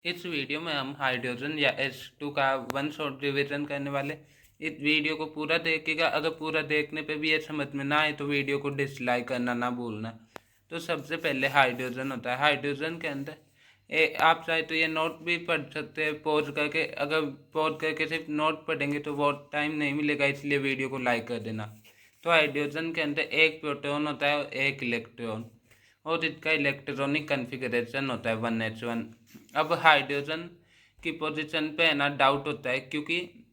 इस वीडियो में हम हाइड्रोजन या H2 का वन शॉट रिवीजन करने वाले। इस वीडियो को पूरा देखिएगा। अगर पूरा देखने पे भी ये समझ में ना आए तो वीडियो को डिसलाइक करना ना भूलना। तो सबसे पहले हाइड्रोजन होता है। हाइड्रोजन के अंदर आप चाहे तो ये नोट भी पढ़ सकते हैं पॉज करके। अगर पॉज करके सिर्फ नोट पढ़ेंगे तो बहुत टाइम नहीं मिलेगा, इसलिए वीडियो को लाइक कर देना। तो हाइड्रोजन के अंदर एक प्रोटॉन होता है और एक इलेक्ट्रॉन, और इसका इलेक्ट्रॉनिक कन्फिगरेशन होता है 1s1। अब हाइड्रोजन की पोजीशन पे है ना डाउट होता है, क्योंकि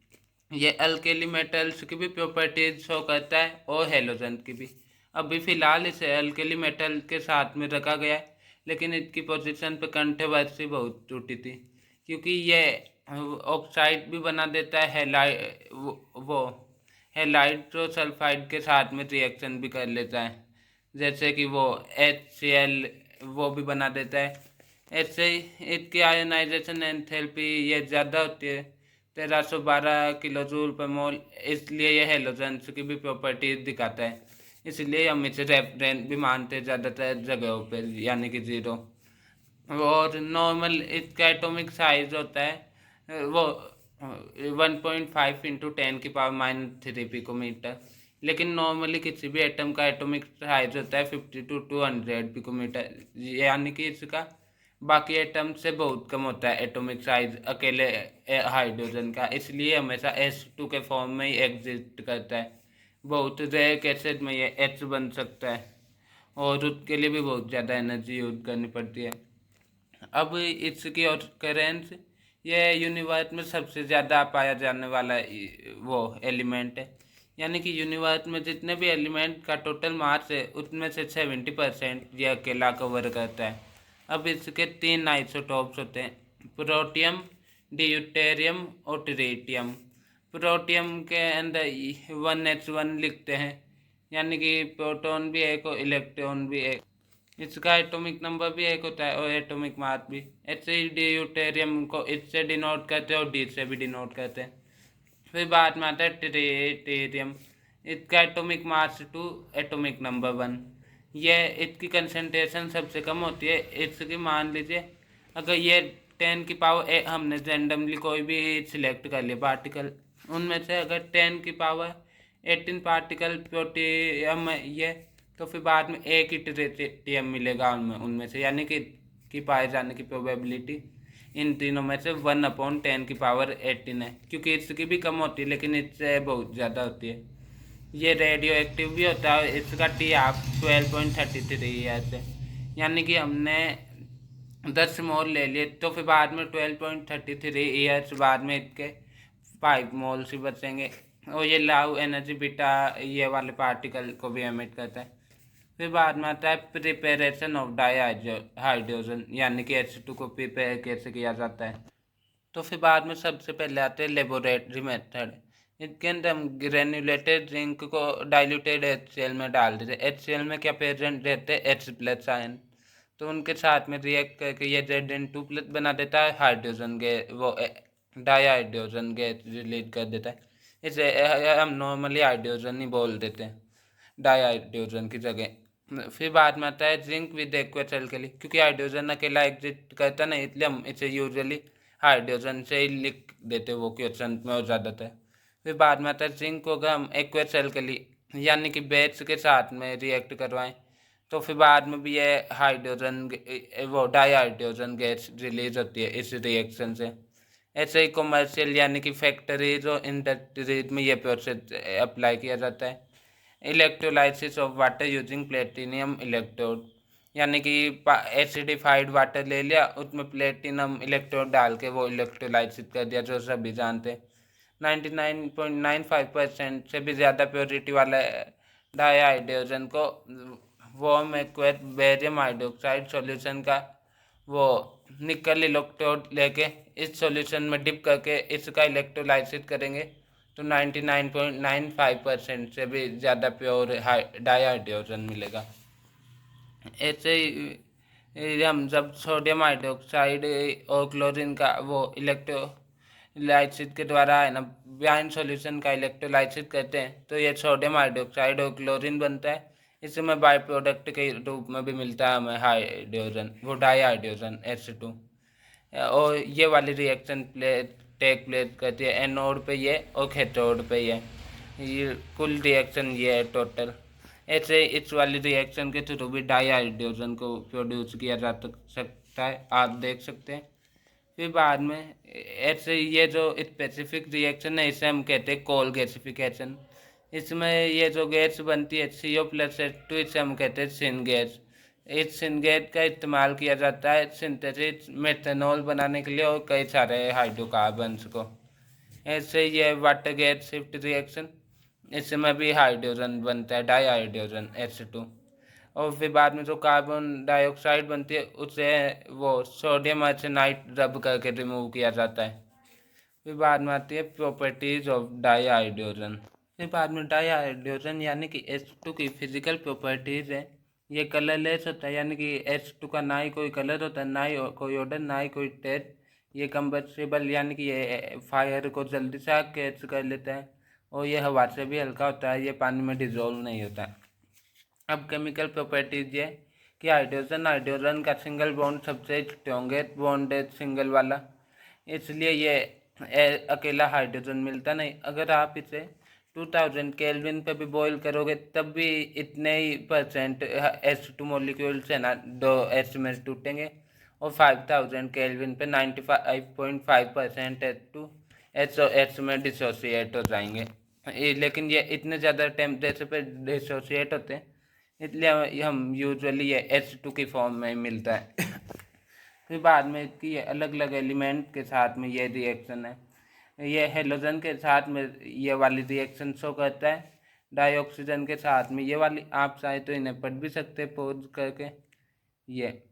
ये अल्केली मेटल्स की भी प्रॉपर्टीज शो करता है और हेलोजन की भी। अभी फ़िलहाल इसे अल्केली मेटल के साथ में रखा गया है, लेकिन इसकी पोजीशन पे कंट्रोवर्सी बहुत टूटी थी, क्योंकि ये ऑक्साइड भी बना देता है वो हेलाइड्रोसल्फाइड के साथ में रिएक्शन भी कर लेता है, जैसे कि वो HCl वो भी बना देता है। ऐसे ही इसकी आयोनाइजेशन एंथैल्पी ये ज़्यादा होती है, 1312 किलो जूल पर मोल, इसलिए यह हेलोजेंस की भी प्रॉपर्टीज दिखाता है। इसलिए हम इसे रेफरेंस भी मानते हैं ज़्यादातर जगहों पर, यानी कि ज़ीरो। और नॉर्मल इसका एटॉमिक साइज होता है वो 1.5 इंटू 10⁻³ पिकोमीटर। लेकिन नॉर्मली किसी भी एटम का एटॉमिक साइज होता है 50 to 200 पिकोमीटर, यानी कि इसका बाकी एटम से बहुत कम होता है एटॉमिक साइज अकेले हाइड्रोजन का। इसलिए हमेशा H2 के फॉर्म में ही एग्जिस्ट करता है। बहुत रेयर केसेस में ये H बन सकता है, और उसके लिए भी बहुत ज़्यादा एनर्जी यूज करनी पड़ती है। अब इसकी ऑकरेंस ये यूनिवर्स में सबसे ज़्यादा पाया जाने वाला वो एलिमेंट है, यानी कि यूनिवर्स में जितने भी एलिमेंट का टोटल मास है उसमें से 70% ये अकेला कवर करता है। अब इसके 3 आइसोटॉप्स होते हैं, प्रोटियम, ड्यूटेरियम और ट्रिटियम। प्रोटियम के अंदर 1s1 लिखते हैं, यानी कि प्रोटॉन भी एक और इलेक्ट्रॉन भी एक। इसका एटॉमिक नंबर भी एक होता है और एटॉमिक मास भी। ऐसे ही ड्यूटेरियम को इससे डिनोट करते हैं और डी से भी डिनोट करते हैं। फिर बाद में आता है ट्रिटियम। इसका एटॉमिक मास 2, एटॉमिक नंबर 1। यह इसकी कंसंट्रेशन सबसे कम होती है। इसकी मान लीजिए अगर ये 10⁻⁸ हमने रैंडमली कोई भी सिलेक्ट कर लिया पार्टिकल, उनमें से अगर 10⁻18 पार्टिकल प्रोटियम ये, तो फिर बाद में एक ही ट्रिटियम मिलेगा उनमें से, यानी कि पाए जाने की प्रोबेबिलिटी इन तीनों में से 1/10⁻18 है। क्योंकि इसकी भी कम होती है लेकिन इससे बहुत ज़्यादा होती है। ये रेडियो एक्टिव भी होता है। इसका T12 12.33 है, यानी कि हमने 10 मोल ले लिए तो फिर बाद में 12.33 ईयर्स बाद में इसके 5 मोल्स ही बचेंगे। और ये लाउ एनर्जी बीटा ये वाले पार्टिकल को भी एमिट करता है। फिर बाद में आता है प्रिपेरेशन ऑफ डाई हाइड्रोजन, यानी कि H2 को प्रिपेयर कैसे किया जाता है। तो फिर बाद में सबसे पहले आते हैं लेबोरेटरी मेथड। इसके अंदर हम ग्रेन्यूलेटेड जिंक को डाइल्यूटेड HCl में डाल देते हैं। HCl में क्या प्रेजेंट रहते हैं, H+ आयन, तो उनके साथ में रिएक्ट करके ये Zn2+ बना देता है। हाइड्रोजन गैस वो डाई हाइड्रोजन गैस रिलीज कर देता है। इसे हम नॉर्मली हाइड्रोजन ही बोल देते हैं डाई हाइड्रोजन की जगह। फिर बाद में आता है जिंक विद एक्वस एल्कली, क्योंकि हाइड्रोजन अकेला एग्जिस्ट करता नहीं, इसलिए हम इसे यूजुअली हाइड्रोजन से ही लिख देते वो क्वेश्चन में और ज़्यादातर। फिर बाद में आता है जिंक को अगर हम एक्वस एल्कली यानी कि बेस के साथ में रिएक्ट करवाएं तो फिर बाद में भी ये हाइड्रोजन वो डाई हाइड्रोजन गैस रिलीज होती है इस रिएक्शन से। ऐसे ही कॉमर्शियल यानी कि फैक्ट्रीज और इंडस्ट्रीज में ये प्रोसेस अप्लाई किया जाता है। Electrolysis of water using platinum electrode, यानी कि एसिडिफाइड वाटर ले लिया, उसमें प्लेटिनम इलेक्ट्रोड डाल के वो इलेक्ट्रोलाइसिस कर दिया, जो सभी जानते हैं। 99.95% से भी ज़्यादा प्योरिटी वाला डाई हाइड्रोजन को warm aqueous barium hydroxide solution का वो निकल इलेक्ट्रोड लेके इस सॉल्यूशन में डिप करके इसका इलेक्ट्रोलाइसिस करेंगे तो 99.95% से भी ज़्यादा प्योर डाई हाइड्रोजन मिलेगा। ऐसे ही हम जब सोडियम हाइड्रोक्साइड और क्लोरीन का वो इलेक्ट्रोलाइसिस के द्वारा है ना ब्राइन सॉल्यूशन का इलेक्ट्रोलाइसिस करते हैं तो ये सोडियम हाइड्रोक्साइड और क्लोरीन बनता है। इसमें बाई प्रोडक्ट के रूप में भी मिलता है हमें हाइड्रोजन, वो डाई हाइड्रोजन H2। और ये वाली रिएक्शन टेक प्लेस करती है एनोड पे ये और कैथोड पे ये कुल रिएक्शन ये है टोटल। ऐसे इस वाली रिएक्शन के थ्रू भी डाई हाइड्रोजन को प्रोड्यूस किया जा सकता है, आप देख सकते हैं। फिर बाद में ऐसे ये जो स्पेसिफिक रिएक्शन है इसे हम कहते हैं कोल गैसिफिकेशन। इसमें ये जो गैस बनती है CO+H2 इसे हम कहते हैं सिन गैस। इस सिन गैस का इस्तेमाल किया जाता है सिंथेसिस मेथनॉल बनाने के लिए और कई सारे हाइड्रोकार्बन्स को। ऐसे ये वाटर गैस शिफ्ट रिएक्शन, इसमें भी हाइड्रोजन बनता है डाई हाइड्रोजन H2। और फिर बाद में जो कार्बन डाइऑक्साइड बनती है उसे वो सोडियम आर्सेनाइड रब करके रिमूव किया जाता है। फिर बाद में आती है प्रॉपर्टीज ऑफ डाई हाइड्रोजन। फिर बाद में डाई हाइड्रोजन यानी कि H2 की फिजिकल प्रॉपर्टीज है। ये कलरलेस होता है, यानी कि H2 का ना ही कोई कलर होता है, ना ही कोई ऑर्डर, ना ही कोई टेस्ट। ये कंबस्टिबल यानी कि ये फायर को जल्दी से आग कैच कर लेता है और ये हवा से भी हल्का होता है, ये पानी में डिजोल्व नहीं होता। अब केमिकल प्रॉपर्टीज ये कि हाइड्रोजन का सिंगल बॉन्ड सबसे स्ट्रॉन्गेस्ट बॉन्ड है सिंगल वाला, इसलिए ये अकेला हाइड्रोजन मिलता नहीं। अगर आप इसे 2000 केल्विन पे भी बॉईल करोगे तब भी इतने ही परसेंट H2 मॉलिक्यूल से ना 2 H में टूटेंगे और 5000 केल्विन पे 95.5% H2 में डिसोसिएट हो जाएंगे। लेकिन ये इतने ज़्यादा टेम्परेचर पे डिसोसिएट होते हैं, इसलिए हम यूजुअली ये H2 की फॉर्म में मिलता है। फिर बाद में इसकी अलग अलग एलिमेंट के साथ में ये रिएक्शन है। ये हेलोजन के साथ में ये वाली रिएक्शन शो करता है, डाइऑक्सीजन के साथ में ये वाली, आप चाहे तो इन्हें पढ़ भी सकते हैं पोज करके। ये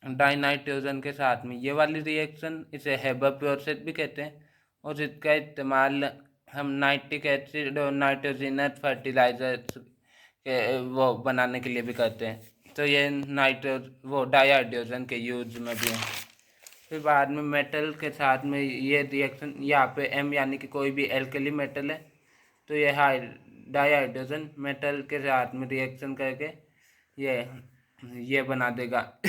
डाइनाइट्रोजन के साथ में ये वाली रिएक्शन, इसे हेबर प्रोसेस भी कहते हैं और इसका इस्तेमाल हम नाइट्रिक एसिड और नाइट्रोजनस फर्टिलाइजर वो बनाने के लिए भी करते हैं। तो ये वो डाइहाइड्रोजन के यूज में भी है। फिर बाद में मेटल के साथ में ये रिएक्शन, यहाँ पे M यानी कि कोई भी एल्कली मेटल है तो ये डाइहाइड्रोजन मेटल के साथ में रिएक्शन करके ये बना देगा।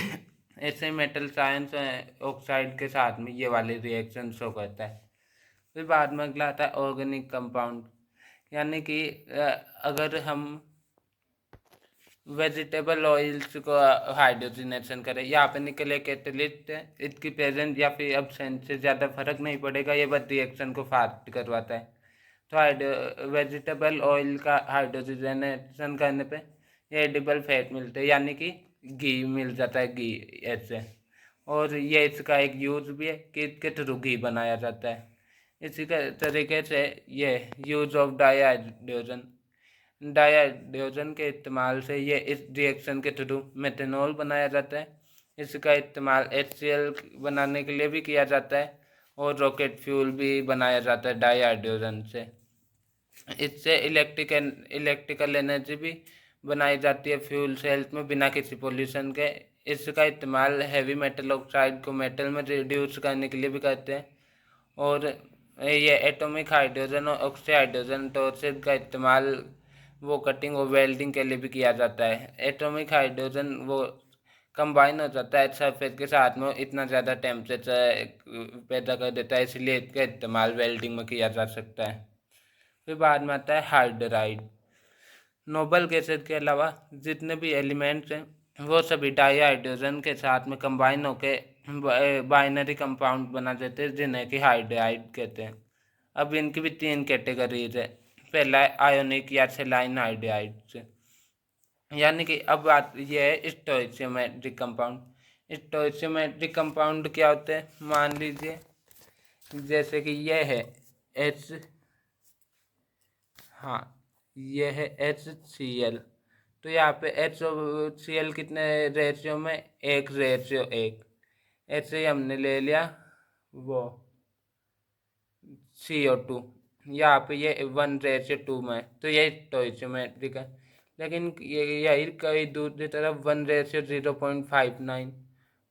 ऐसे मेटल साइंस ऑक्साइड के साथ में ये वाले रिएक्शन शो करता है। फिर बाद में अगला आता है ऑर्गेनिक कंपाउंड, यानी कि अगर हम वेजिटेबल ऑयल्स को हाइड्रोजनेशन करें, यहाँ पे निकले कैटेलिस्ट है, इसकी प्रेजेंट या फिर एब्सेंस से ज़्यादा फर्क नहीं पड़ेगा, ये बस रिएक्शन को फास्ट करवाता है। तो वेजिटेबल ऑयल का हाइड्रोजनेशन करने पे ये एडिबल फैट मिलते हैं, यानी कि घी मिल जाता है, घी ऐसे। और ये इसका एक यूज भी है कि इसके थ्रू घी बनाया जाता है। इसी के तरीके से ये यूज ऑफ डाइहाइड्रोजन के इस्तेमाल से ये इस रिएक्शन के थ्रू मेथनॉल बनाया जाता है। इसका इस्तेमाल HCl बनाने के लिए भी किया जाता है और रॉकेट फ्यूल भी बनाया जाता है डाइहाइड्रोजन से। इससे इलेक्ट्रिकल एनर्जी भी बनाई जाती है फ्यूल सेल्स में बिना किसी पोल्यूशन के। इसका इस्तेमाल हैवी मेटल ऑक्साइड को मेटल में रिड्यूस करने के लिए भी करते हैं। और ये एटॉमिक हाइड्रोजन और ऑक्सी हाइड्रोजन टॉर्चर का इस्तेमाल वो कटिंग और वेल्डिंग के लिए भी किया जाता है। एटॉमिक हाइड्रोजन वो कंबाइन हो जाता है सरफेस के साथ में, इतना ज़्यादा टेम्परेचर पैदा कर देता है, इसलिए इसका इस्तेमाल वेल्डिंग में किया जा सकता है। फिर बाद में आता है हाइड्राइड। नोबल गैसेज के अलावा जितने भी एलिमेंट्स हैं वो सभी डाइहाइड्रोजन के साथ में कंबाइन होकर बाइनरी कंपाउंड बना देते हैं, जिन्हें कि हाइड्राइड कहते हैं। अब इनकी भी 3 कैटेगरीज है। पहला है आयोनिक या सेलाइन हाइड्राइड्स, यानी कि अब बात यह है स्टोइचियोमेट्रिक कंपाउंड। स्टोइचियोमेट्रिक कंपाउंड क्या होते हैं, मान लीजिए जैसे कि यह है H, हाँ यह है HCl, तो यहाँ पे HCl कितने रेशियो में, 1:1। ऐसे ही हमने ले लिया वो CO2, यहाँ पे ये 1:2 में, तो ये स्टोइचियोमेट्रिक है। लेकिन यही कहीं दूसरी तरफ 1:0.59,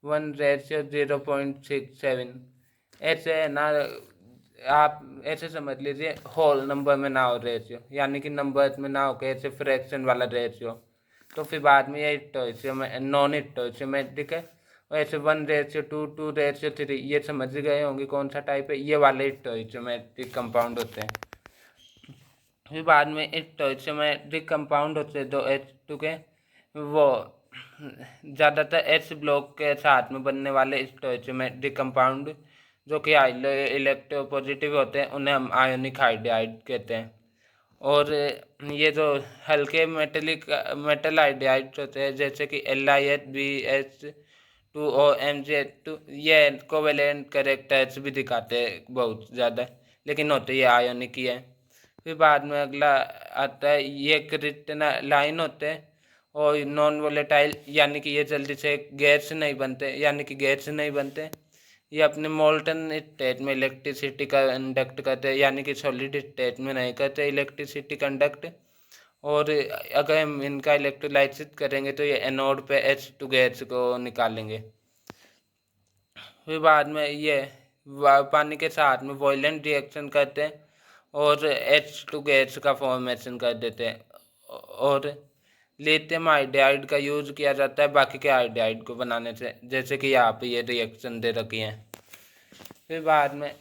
1:0.67, ऐसे है ना। आप ऐसे समझ लीजिए होल नंबर में ना हो रेशियो, यानी कि नंबर्स में ना हो के ऐसे फ्रैक्शन वाला रेशियो, तो फिर बाद में ये नॉन स्टोइचियोमेट्रिक है। वैसे 1:2, 2:3 ये समझ गए होंगे कौन सा टाइप है, ये वाले स्टोइचोमेट्रिक कंपाउंड होते हैं। फिर बाद में स्टोइचोमेट्रिक कंपाउंड होते हैं 2H2 के, वो ज़्यादातर H ब्लॉक के साथ में बनने वाले स्टोइचोमेट्रिक कंपाउंड जो कि इलेक्ट्रोपॉजिटिव होते हैं उन्हें हम आयोनिक हाइड्राइड कहते हैं। और ये जो हल्के मेटल हाइड्राइड्स होते हैं जैसे कि LiHBH2OMgH2 ये कोवेलेंट कैरेक्टर्स भी दिखाते हैं बहुत ज़्यादा, लेकिन होते ये आयोनिक ही है। फिर बाद में अगला आता है ये क्रिस्टलाइन होते हैं और नॉन वोलेटाइल, यानी कि ये जल्दी से गैस नहीं बनते, यानी कि गैस नहीं बनते। ये अपने मोल्टन स्टेट में इलेक्ट्रिसिटी कंडक्ट करते हैं, यानी कि सॉलिड स्टेट में नहीं करते इलेक्ट्रिसिटी कंडक्ट। और अगर हम इनका इलेक्ट्रोलाइसिस करेंगे तो ये एनोड पे H2 गैस को निकालेंगे। फिर बाद में ये पानी के साथ में वॉयलेंट रिएक्शन करते हैं और H2 गैस का फॉर्मेशन कर देते हैं। और लिथियम आयोडाइड का यूज़ किया जाता है बाकी के आयोडाइड को बनाने से, जैसे कि यहाँ पे ये रिएक्शन दे रखी हैं। फिर बाद में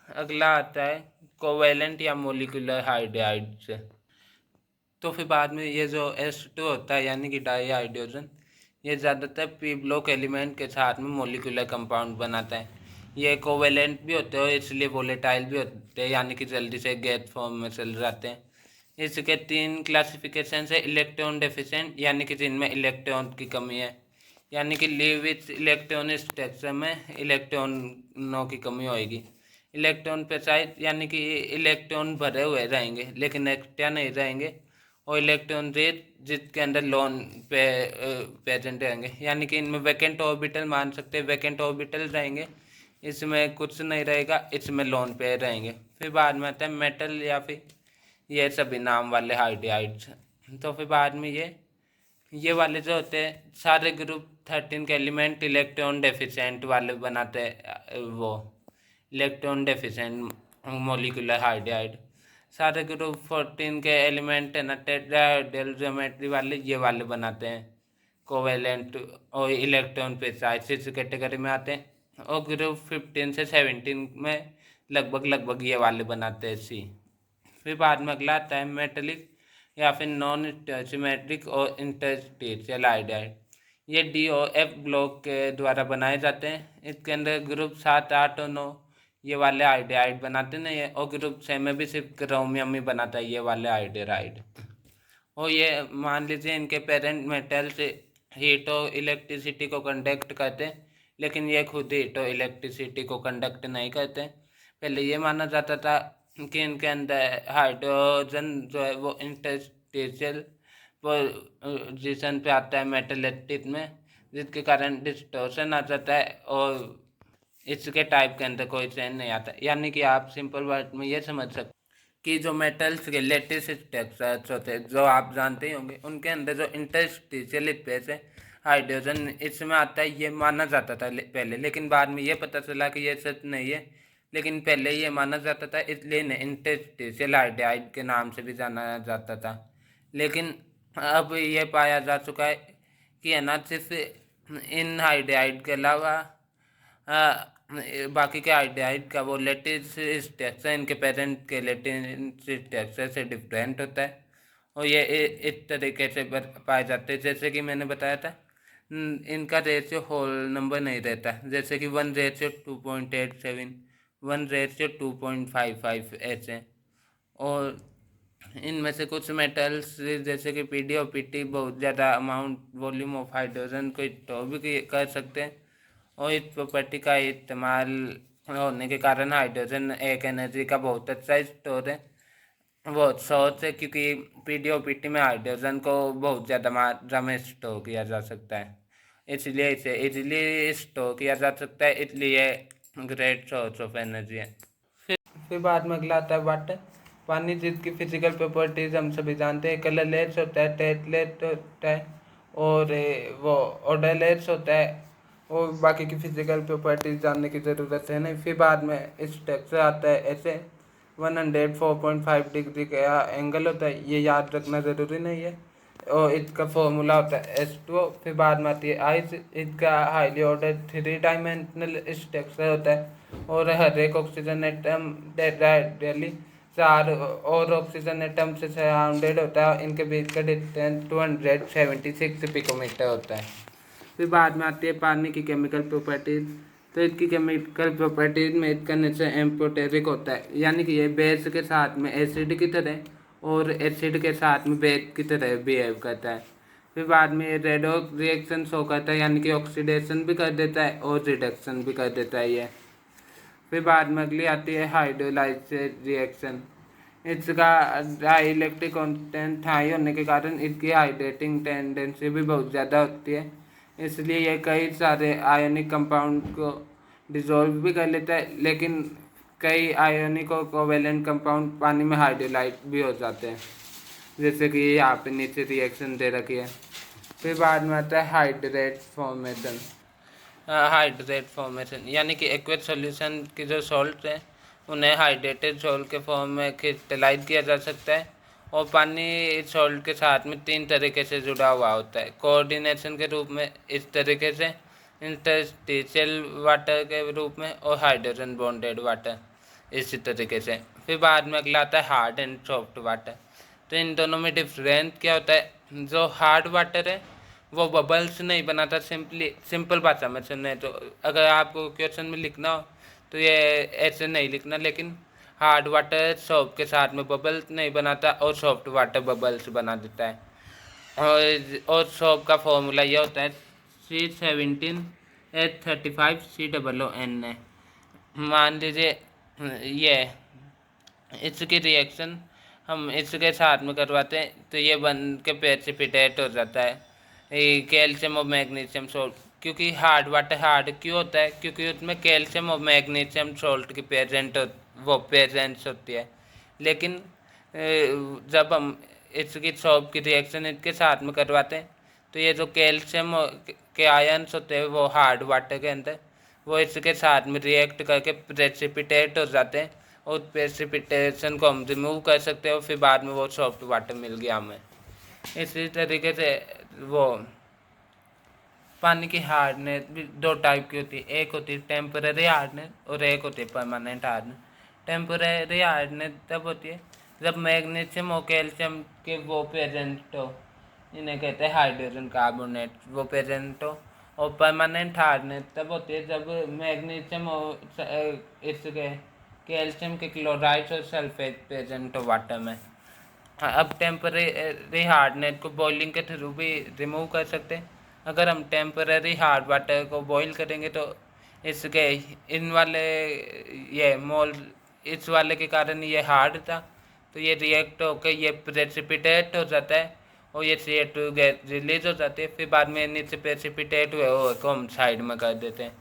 अगला आता है कोवेलेंट या मोलिकुलर हाइड्राइड से। तो फिर बाद में ये जो H2 होता है यानी कि डाई हाइड्रोजन, ये ज़्यादातर पी ब्लॉक एलिमेंट के साथ में मोलिकुलर कंपाउंड बनाता है। ये कोवेलेंट भी होते हैं इसलिए वोलेटाइल भी होते हैं, यानी कि जल्दी से गैस फॉर्म में चल जाते हैं। इसके 3 क्लासिफिकेशन है। इलेक्ट्रॉन डेफिशिएंट यानी कि जिनमें इलेक्ट्रॉन की कमी है, यानी कि लीविस इलेक्ट्रॉन स्ट्रक्चर में इलेक्ट्रॉनों की कमी होएगी। इलेक्ट्रॉन प्रेसाइज यानी कि इलेक्ट्रॉन भरे हुए रहेंगे लेकिन एक्स्ट्रा नहीं रहेंगे। और इलेक्ट्रॉन रिच जिसके अंदर लोन प्रेजेंट रहेंगे, यानी कि इनमें वैकेंट ऑर्बिटल मान सकते हैं, वैकेंट ऑर्बिटल रहेंगे, इसमें कुछ नहीं रहेगा, इसमें लोन पे रहेंगे। फिर बाद में आता है मेटल या फिर ये सभी नाम वाले हाइड्राइड्स। तो फिर बाद में ये वाले जो होते हैं सारे ग्रुप 13 के एलिमेंट इलेक्ट्रॉन डेफिशिएंट वाले बनाते हैं, वो इलेक्ट्रॉन डेफिशिएंट मोलिकुलर हाइड्राइड। सारे ग्रुप 14 के एलिमेंट है ना टेट्राहेड्रल ज्योमेट्री वाले, ये वाले बनाते हैं कोवेलेंट और इलेक्ट्रॉन प्रिसाइज इस कैटेगरी में आते हैं। और ग्रुप 15 से 17 में लगभग ये वाले बनाते हैं सी। फिर बाद में अगला आता है मेटेलिक या फिर नॉन स्टोइचोमेट्रिक और इंटरस्टिशियल हाइड्राइड। ये DOF ब्लॉक के द्वारा बनाए जाते हैं। इसके अंदर ग्रुप 7, 8 और 9 ये वाले हाइड्राइड बनाते नहीं है, और ग्रुप 6 में भी सिर्फ क्रोमियम ही बनाता है ये वाले हाइड्राइड। और ये मान लीजिए इनके पेरेंट मेटल से हीट और इलेक्ट्रिसिटी को कंडक्ट करते हैं, लेकिन ये खुद हीट और इलेक्ट्रिसिटी को कंडक्ट नहीं करते। पहले ये माना जाता था कि इनके अंदर हाइड्रोजन जो है वो इंटरस्टिशियल पोजीशन पे आता है मेटल एक्टिव में, जिसके कारण डिस्टोर्शन आ जाता है और इसके टाइप के अंदर कोई चेंज नहीं आता। यानी कि आप सिंपल वर्ड में ये समझ सकते कि जो मेटल्स के लेटेस्ट स्ट्रक्चर्स होते हैं जो आप जानते ही होंगे, उनके अंदर जो इंटरस्टिशियल स्पेस है हाइड्रोजन इसमें आता है, ये माना जाता था पहले, लेकिन बाद में ये पता चला कि ये सच नहीं है। लेकिन पहले ये माना जाता था, इसलिए इन्हें इंटरस्टिशियल हाइड्राइड के नाम से भी जाना जाता था। लेकिन अब ये पाया जा चुका है कि है ना सिर्फ इन हाइड्राइड के अलावा बाकी के हाइड्राइड का वो लेटिस स्ट्रक्चर इनके पेरेंट के लेटिस स्ट्रक्चर से डिफरेंट होता है, और ये इस तरीके से पाए जाते हैं। जैसे कि मैंने बताया था इनका रेशियो होल नंबर नहीं रहता, जैसे कि 1:2.87, 1:2.55 ऐसे। और इनमें से कुछ मेटल्स जैसे कि PD और PT बहुत ज़्यादा अमाउंट वॉल्यूम ऑफ हाइड्रोजन को स्टोर भी कर सकते हैं, और इस प्रॉपर्टी का इस्तेमाल होने के कारण हाइड्रोजन एक एनर्जी का बहुत अच्छा स्टोर है, बहुत सोर्स है, क्योंकि PD और PT में हाइड्रोजन को बहुत ज़्यादा मात्रा में स्टोर किया जा सकता है, इसलिए इसे इजीली स्टोर किया जा सकता है, इसलिए ग्रेट सोर्स ऑफ एनर्जी है। फिर बाद में अगला आता है वाटर, पानी जिसकी फिजिकल प्रॉपर्टीज हम सभी जानते हैं। कलरलेस होता है, टेस्टलेस होता है और वो ओडरलेस होता है, और बाकी की फिजिकल प्रॉपर्टीज जानने की ज़रूरत है नहीं। फिर बाद में स्ट्रक्चर आता है ऐसे 104.5 डिग्री का एंगल होता है, ये याद रखना ज़रूरी नहीं है। और इसका फॉर्मूला होता है H2O। फिर बाद में आती है आइस, इसका हाईली ऑर्डर 3 डायमेंशनल स्ट्रक्चर होता है और हर एक ऑक्सीजन एटम रेडियली 4 और ऑक्सीजन एटम से सराउंडेड होता है। इनके बीच का डिस्टेंस 276 पिकोमीटर होता है। फिर बाद में आती है पानी की केमिकल प्रॉपर्टीज। तो इसकी केमिकल प्रॉपर्टीज में इसका नेचर एम्फोटेरिक होता है, यानी कि ये बेस के साथ में एसिड की तरह और एसिड के साथ में बेस की तरह बिहेव करता है। फिर बाद में ये रेडॉक्स रिएक्शन शो करता है, यानी कि ऑक्सीडेशन भी कर देता है और रिडक्शन भी कर देता है ये। फिर बाद में अगली आती है हाइड्रोलाइसिस रिएक्शन। इसका हाई इलेक्ट्रिक कंटेंट हाई होने के कारण इसकी हाइड्रेटिंग टेंडेंसी भी बहुत ज़्यादा होती है, इसलिए ये कई सारे आयनिक कंपाउंड को डिसॉल्व भी कर लेता है। लेकिन कई आयनिक और कोवेलेंट कंपाउंड पानी में हाइड्रोलाइट भी हो जाते हैं, जैसे कि यहाँ पे नीचे रिएक्शन दे रखी है। फिर बाद में आता है हाइड्रेट फॉर्मेशन। हाइड्रेट फॉर्मेशन यानी कि एक्वस सॉल्यूशन की जो सॉल्ट है उन्हें हाइड्रेटेड सॉल्ट के फॉर्म में क्रिस्टलाइज किया जा सकता है। और पानी सॉल्ट के साथ में 3 तरीके से जुड़ा हुआ होता है, कोऑर्डिनेशन के रूप में इस तरीके से, इंटरस्टिशियल वाटर के रूप में और हाइड्रोजन बॉन्डेड वाटर इसी तरीके से। फिर बाद में अगला आता है हार्ड एंड सॉफ्ट वाटर। तो इन दोनों में डिफरेंस क्या होता है? जो हार्ड वाटर है वो बबल्स नहीं बनाता। सिंपल भाषा में सुने तो अगर आपको क्वेश्चन में लिखना हो तो ये ऐसे नहीं लिखना, लेकिन हार्ड वाटर सॉप के साथ में बबल्स नहीं बनाता और सॉफ्ट वाटर बबल्स बना देता है। और सॉप का फॉर्मूला ये होता है C17H35COON है। मान लीजिए ये इसकी रिएक्शन हम इसके साथ में करवाते हैं तो ये बन के प्रेसिपिटेट हो जाता है कैल्शियम और मैग्नीशियम सॉल्ट। क्योंकि हार्ड वाटर हार्ड क्यों होता है? क्योंकि उसमें कैल्शियम और मैग्नीशियम सॉल्ट की प्रेजेंस होती है। लेकिन जब हम इसकी सॉल्ट की रिएक्शन इसके साथ में करवाते हैं तो ये जो कैल्शियम के आयन्स होते हैं वो हार्ड वाटर के अंदर वो इसके साथ में रिएक्ट करके प्रेसिपिटेट हो जाते हैं और प्रेसिपिटेशन को हम रिमूव कर सकते हैं और फिर बाद में वो सॉफ्ट वाटर मिल गया हमें। इसी तरीके से वो पानी की हार्डनेस भी 2 टाइप की होती है, एक होती है टेम्पररी हार्डनेस और एक होती है परमानेंट हार्डनेस। टेम्पररी हार्डनेस तब होती है जब मैग्नीशियम और कैल्शियम के वो प्रेजेंट हो, इन्हें कहते हैं हाइड्रोजन कार्बोनेट, वो प्रेजेंट हो। और परमानेंट हार्डनेस तब होती है जब मैग्नीशियम और इसके कैल्शियम के क्लोराइड और सल्फेट प्रेजेंट हो वाटर में। अब टेम्पररी हार्डनेस को बॉइलिंग के थ्रू भी रिमूव कर सकते हैं। अगर हम टेम्पररी हार्ड वाटर को बॉईल करेंगे तो इसके इन वाले ये मोल इस वाले के कारण ये हार्ड था तो ये रिएक्ट होकर ये प्रेसिपिटेट हो जाता है और ये CO2 गैस रिलीज हो जाती है। फिर बाद में नीचे प्रेसिपिटेट हुए को हम साइड में कर देते हैं।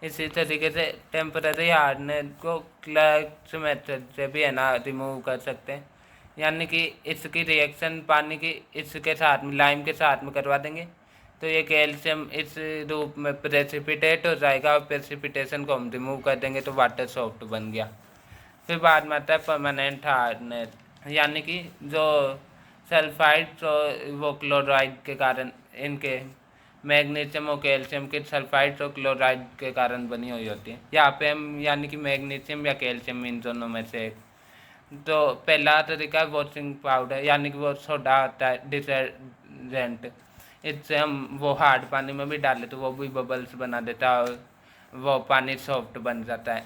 इसी तरीके से टेम्पररी हार्डनेस को क्लर्क्स मेथड से भी है ना रिमूव कर सकते हैं, यानी कि इसकी रिएक्शन पानी की इसके साथ में लाइम के साथ में करवा देंगे तो ये कैल्शियम इस रूप में प्रेसिपिटेट हो जाएगा और प्रेसिपिटेशन को हम रिमूव कर देंगे तो वाटर सॉफ्ट बन गया। फिर बाद में आता है परमानेंट हार्डनेस, यानी कि जो सल्फाइड वो क्लोराइड के कारण इनके मैग्नीशियम और कैल्शियम के सल्फाइड और क्लोराइड के कारण बनी हुई होती है। यहाँ पे हम यानी कि मैग्नीशियम या कैल्शियम इन दोनों में से एक। तो पहला तरीका है वॉशिंग पाउडर, यानी कि वो सोडा होता है डिटर्जेंट, इससे हम वो हार्ड पानी में भी डालें तो वो भी बबल्स बना देता है और वो पानी सॉफ्ट बन जाता है।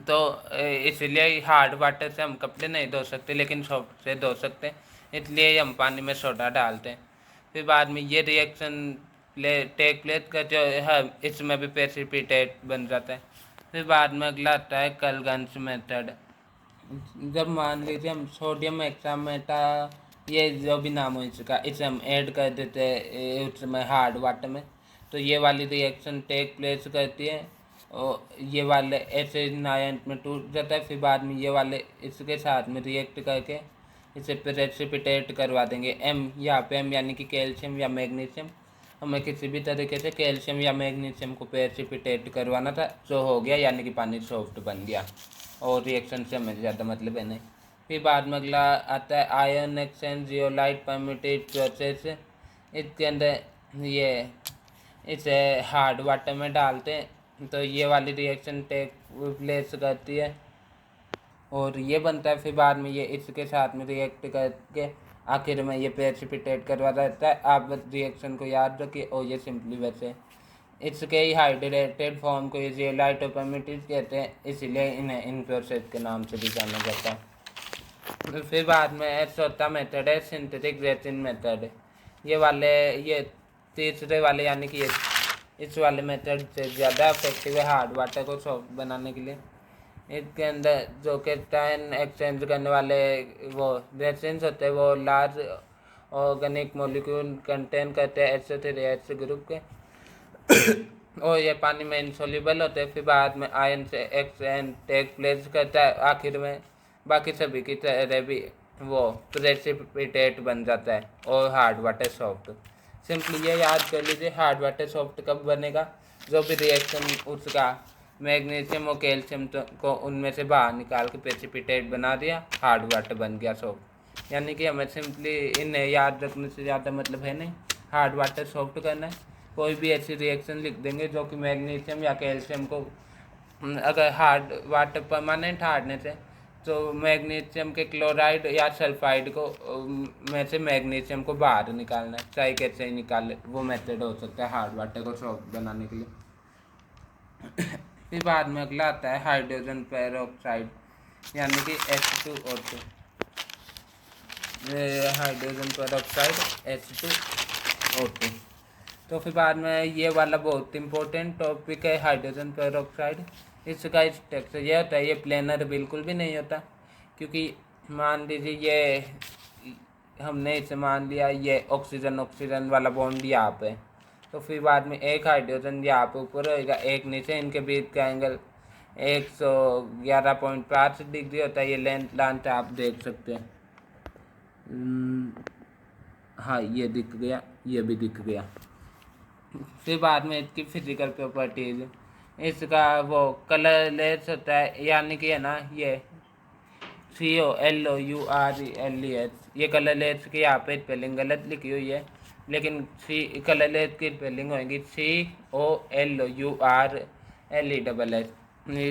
तो इसलिए हार्ड वाटर से हम कपड़े नहीं धो सकते लेकिन सॉफ्ट से धो सकते हैं, इसलिए हम पानी में सोडा डालते हैं। फिर बाद में ये रिएक्शन टेक प्लेस करते हैं, इसमें भी प्रेसिपिटेट बन जाता है। फिर बाद में अगला आता है कलगन्स मेथड। जब मान लीजिए हम सोडियम हेक्सामेटा ये जो भी नाम हो इसका इसे हम ऐड कर देते हैं उसमें हार्ड वाटर में तो ये वाली रिएक्शन टेक प्लेस करती है और ये वाले एसिड आयन में टूट जाता है। फिर बाद में ये वाले इसके साथ में रिएक्ट करके इसे प्रेसिपिटेट करवा देंगे। यहाँ पे एम यानी कि कैल्शियम या मैग्नीशियम, हमें किसी भी तरीके से कैल्शियम या मैग्नीशियम को प्रेसिपिटेट करवाना था जो हो गया, यानी कि पानी सॉफ्ट बन गया और रिएक्शन से हमें ज़्यादा मतलब है नहीं। फिर बाद में अगला आता है ion exchange zeolite permitted process. इसके अंदर ये इसे हार्ड वाटर में डालते हैं तो ये वाली रिएक्शन टेक प्लेस करती है और ये बनता है। फिर बाद में ये इसके साथ में रिएक्ट करके आखिर में ये प्रेसिपिटेट करवा देता है। आप रिएक्शन को याद रखिए और ये सिंपली वैसे इसके ही हाइड्रेटेड फॉर्म को ये जियोलाइट और परमिटेड कहते हैं, इसलिए इन्हें इन प्रोसेस के नाम से भी जाना जाता है। फिर बाद में चौथा मेथड है सिंथेटिक रेजिन मेथड। ये तीसरे वाले यानी कि इस वाले मेथड से ज़्यादा इफेक्टिव है हार्ड वाटर को सॉफ्ट बनाने के लिए। इसके अंदर जो कैटायन एक्सचेंज करने वाले वो रेजिन्स होते हैं वो लार्ज ऑर्गेनिक मॉलिक्यूल कंटेन करते हैं SO3H ग्रुप के और ये पानी में इनसोल्यूबल होते हैं। फिर बाद में आयन से एक्सचेंज टेक प्लेस करता है, आखिर में बाकी सभी की तरह भी वो प्रेसिपिटेट बन जाता है और हार्ड वाटर सॉफ्ट। सिंपली ये याद कर लीजिए हार्ड वाटर सॉफ्ट कब बनेगा, जो भी रिएक्शन उसका मैग्नीशियम और कैल्शियम को उनमें से बाहर निकाल के प्रेसिपिटेट बना दिया, हार्ड वाटर बन गया सॉफ्ट। यानी कि हमें सिंपली इन्हें याद रखने से ज़्यादा मतलब है नहीं, हार्ड वाटर सॉफ्ट करना है। कोई भी ऐसी रिएक्शन लिख देंगे जो कि मैग्नीशियम या कैल्शियम को, अगर हार्ड वाटर परमानेंट हार्डनेस है तो मैग्नीशियम के क्लोराइड या सल्फाइड को में से मैग्नीशियम को बाहर निकालना है, चाहे कैसे ही निकाले, वो मेथड हो सकता है हार्ड वाटर को सॉफ्ट बनाने के लिए। फिर बाद में अगला आता है हाइड्रोजन पेरोक्साइड यानी कि H2O2। Hydrogen peroxide H2O2। तो फिर बाद में ये वाला बहुत इंपॉर्टेंट टॉपिक है हाइड्रोजन पेरोक्साइड। इसका स्ट्रक्चर ये होता है, ये प्लेनर बिल्कुल भी नहीं होता, क्योंकि मान लीजिए ये हमने इसे मान लिया ये ऑक्सीजन ऑक्सीजन वाला बॉन्ड यहाँ पे, तो फिर बाद में एक हाइड्रोजन यहाँ पे ऊपर होएगा एक नीचे, इनके बीच का एंगल 111.5 डिग्री होता है। ये लेंथ आप देख सकते हैं। हाँ ये दिख गया, ये भी दिख गया। फिर बाद में इसकी फिजिकल प्रॉपर्टीज, इसका वो कलरलेस होता है, यानी कि है ना ये COLOURELES, ये कलरलेस की यहाँ पे स्पेलिंग गलत लिखी हुई है, लेकिन कलरलेस की स्पेलिंग होगी COLOURLESS।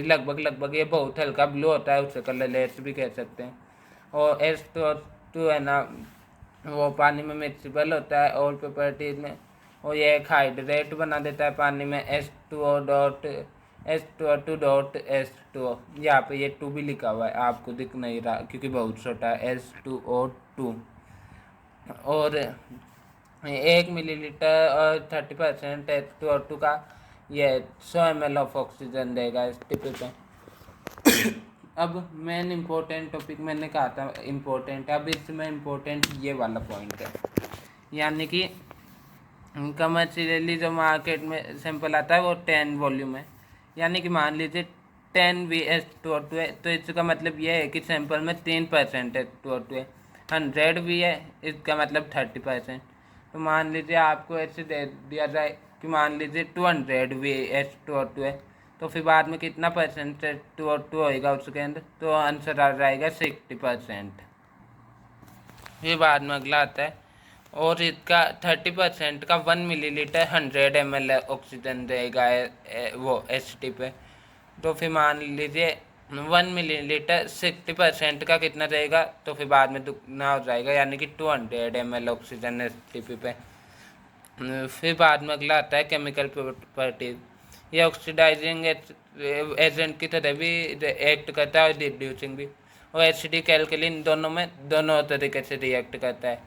लगभग ये बहुत हल्का ब्लू होता है, उससे कलरलेस भी कह सकते हैं। और H2O2 है ना वो पानी में मिक्सिबल होता है और प्रॉपर्टीज में, और ये एक हाइड्रेट बना देता है पानी में H2O2.H2O। यहाँ पे ये 2 भी लिखा हुआ है, आपको दिख नहीं रहा क्योंकि बहुत छोटा है, H2O2। और 1 मिलीलीटर और 30% H2O2 का ये 100 ml ऑफ ऑक्सीजन देगा इस टिप पे। अब मेन इम्पोर्टेंट टॉपिक मैंने कहा था इम्पोर्टेंट, अब इसमें इम्पोर्टेंट ये वाला पॉइंट है, यानी कि कमर्शियली जो मार्केट में सैंपल आता है वो 10 वॉल्यूम है। यानी कि मान लीजिए 10 VH2O2 है, तो इसका मतलब ये है कि सैंपल में 3% H2O2 है। 100 भी है, इसका मतलब 30%। तो मान लीजिए आपको ऐसे दे दिया जाए कि मान लीजिए 200 VH2O2 है, तो फिर बाद में कितना परसेंट H2O2 होएगा उसके अंदर, तो आंसर आ जाएगा 60%। फिर बाद में अगला आता है, और इसका 30% का 1 मिलीलीटर 100 ml ऑक्सीजन देगा वो HT पे। तो फिर मान लीजिए 1 मिलीलीटर 60% का कितना रहेगा, तो फिर बाद में दुगना हो जाएगा, यानी कि 200 ml ऑक्सीजन HT पे। फिर बाद में अगला आता है केमिकल प्रॉपर्टीज। ये ऑक्सीडाइजिंग एजेंट की तरह भी एक्ट करता है और रिड्यूसिंग भी, और एसिडिक एल्कलीन दोनों तरीके से रिएक्ट करता है,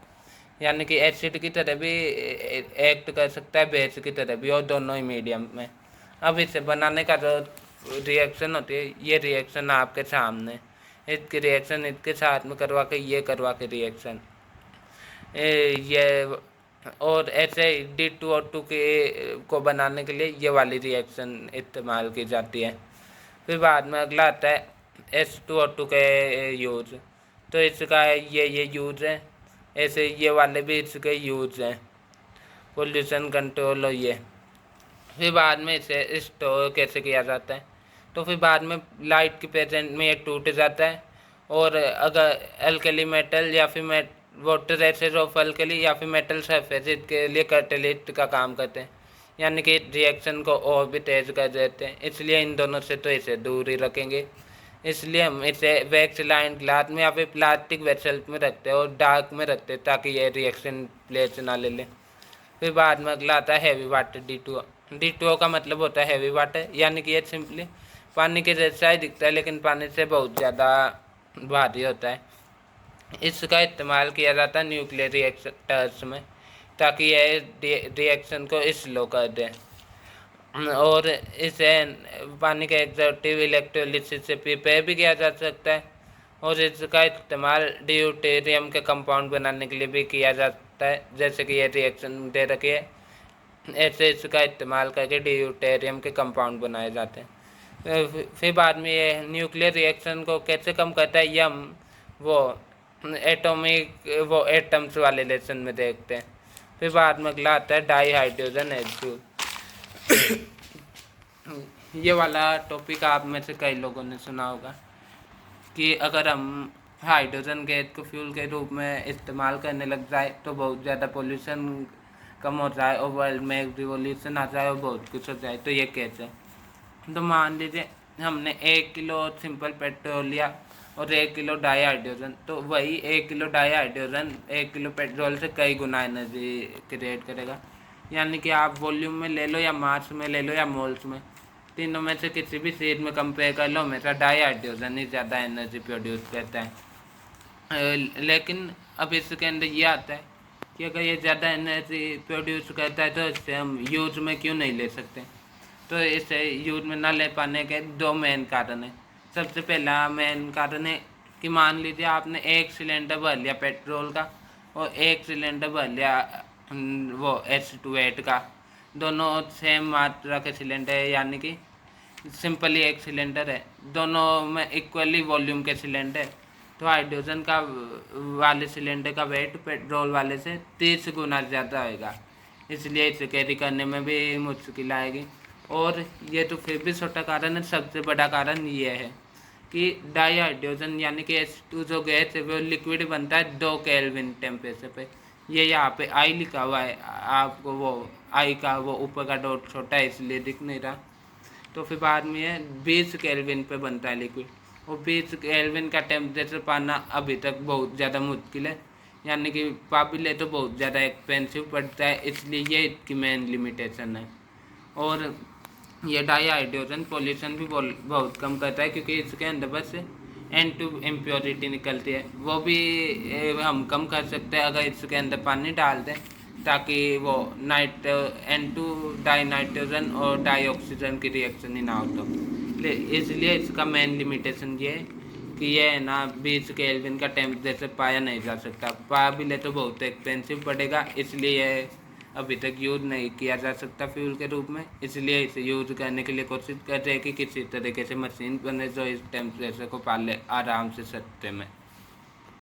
यानी कि एसिड की तरह भी एक्ट कर सकता है, बेस की तरह भी, और दोनों ही मीडियम में। अब इसे बनाने का जो रिएक्शन होती है, ये रिएक्शन आपके सामने, इसकी रिएक्शन इसके साथ में करवा के रिएक्शन ये, और ऐसे D2O2 को बनाने के लिए ये वाली रिएक्शन इस्तेमाल की जाती है। फिर बाद में अगला आता है H2O2 के यूज़। तो इसका ये यूज़ है, ऐसे ये वाले भी इसके यूज़ हैं, पोल्यूशन कंट्रोल और ये। फिर बाद में इसे स्टोर कैसे किया जाता है, तो फिर बाद में लाइट के प्रेजेंट में ये टूट जाता है और अगर अल्कली मेटल या फिर वाटर एसिड ऑफ अल्कली या फिर मेटल सरफेस के लिए कैटेलिस्ट का काम करते हैं, यानी कि रिएक्शन को और भी तेज कर देते हैं। इसलिए इन दोनों से तो इसे दूर ही रखेंगे। इसलिए हम इसे वैक्स लाइन ग्लास में या फिर प्लास्टिक वेसल में रखते हैं और डार्क में रखते हैं ताकि ये रिएक्शन प्लेस ना ले लें। फिर बाद में अगला आता है हैवी वाटर D2O। D2O का मतलब होता है हैवी वाटर, यानी कि ये सिंपली पानी के जैसा ही दिखता है लेकिन पानी से बहुत ज़्यादा भारी होता है। इसका इस्तेमाल किया जाता है न्यूक्लियर रिएक्टर्स में ताकि यह रिएक्शन को स्लो कर दे, और इसे पानी के एक्सर्टिव इलेक्ट्रोलिसिस से प्रिपेयर भी किया जा सकता है। और इसका इस्तेमाल ड्यूटेरियम के कंपाउंड बनाने के लिए भी किया जाता है, जैसे कि ये रिएक्शन दे रखी है, ऐसे इसका इस्तेमाल करके ड्यूटेरियम के कंपाउंड बनाए जाते हैं। फिर बाद में ये न्यूक्लियर रिएक्शन को कैसे कम करता है, ये हम वो एटम्स वाले लेसन में देखते हैं। फिर बाद में अगला आता है डाई हाइड्रोजन H2। ये वाला टॉपिक आप में से कई लोगों ने सुना होगा कि अगर हम हाइड्रोजन गैस को फ्यूल के रूप में इस्तेमाल करने लग जाए तो बहुत ज़्यादा पोल्यूशन कम हो जाए और वर्ल्ड में एक रिवोल्यूशन आ जाए और बहुत कुछ हो जाए। तो ये कैसे? तो मान लीजिए हमने 1 किलो सिंपल पेट्रोल लिया और 1 किलो डाई हाइड्रोजन, तो वही 1 kilo di hydrogen 1 kilo petrol से कई गुना एनर्जी क्रिएट करेगा। यानी कि आप वॉल्यूम में ले लो या मास में ले लो या मोल्स में, तीनों में से किसी भी चीज़ में कंपेयर कर लो, हमेशा डाई हाइड्रोजन ही ज़्यादा एनर्जी प्रोड्यूस करता है। लेकिन अब इसके अंदर ये आता है कि अगर ये ज़्यादा एनर्जी प्रोड्यूस करता है तो इससे हम यूज में क्यों नहीं ले सकते। तो इसे यूज में ना ले पाने के 2 मेन कारण हैं। सबसे पहला मेन कारण है कि मान लीजिए आपने 1 सिलेंडर भर लिया पेट्रोल का और 1 सिलेंडर भर लिया वो H2 का, दोनों सेम मात्रा के सिलेंडर है, यानी कि सिंपली एक सिलेंडर है, दोनों में इक्वली वॉल्यूम के सिलेंडर। तो हाइड्रोजन का वाले सिलेंडर का वेट पेट्रोल वाले से 30 गुना ज़्यादा होगा, इसलिए इसे कैरी करने में भी मुश्किल आएगी। और ये तो फिर भी छोटा कारण है, सबसे बड़ा कारण ये है कि डाई हाइड्रोजन यानी कि H2 जो गैस है वो लिक्विड बनता है 2 केल्विन टेम्परेचर पे। ये यहाँ पे आई लिखा हुआ है, आपको वो आई का वो ऊपर का डॉट छोटा है इसलिए दिख नहीं रहा। तो फिर बाद में ये 20 केल्विन पे बनता है लिक्विड, और 20 केल्विन का टेम्परेचर पाना अभी तक बहुत ज़्यादा मुश्किल है, यानी कि पा भी ले तो बहुत ज़्यादा एक्सपेंसिव पड़ता है, इसलिए ये इसकी मेन लिमिटेशन है। और ये डाई हाइड्रोजन पॉल्यूशन भी बहुत कम करता है, क्योंकि इसके अंदर बस N2 इम्प्योरिटी निकलती है, वो भी हम कम कर सकते हैं अगर इसके अंदर पानी डाल दें, ताकि वो N2 डाई नाइट्रोजन और डाई ऑक्सीजन की रिएक्शन ही ना हो। तो इसलिए इसका मेन लिमिटेशन ये है कि ये है ना 20 केल्विन का टेम्परेचर पाया नहीं जा सकता, पा भी ले तो बहुत एक्सपेंसिव पड़ेगा, इसलिए ये अभी तक यूज़ नहीं किया जा सकता फ्यूल के रूप में। इसलिए इसे यूज़ करने के लिए कोशिश कर रहे हैं कि किसी तरीके से मशीन बने जो इस टेम्परेचर को पाले आराम से सस्ते में।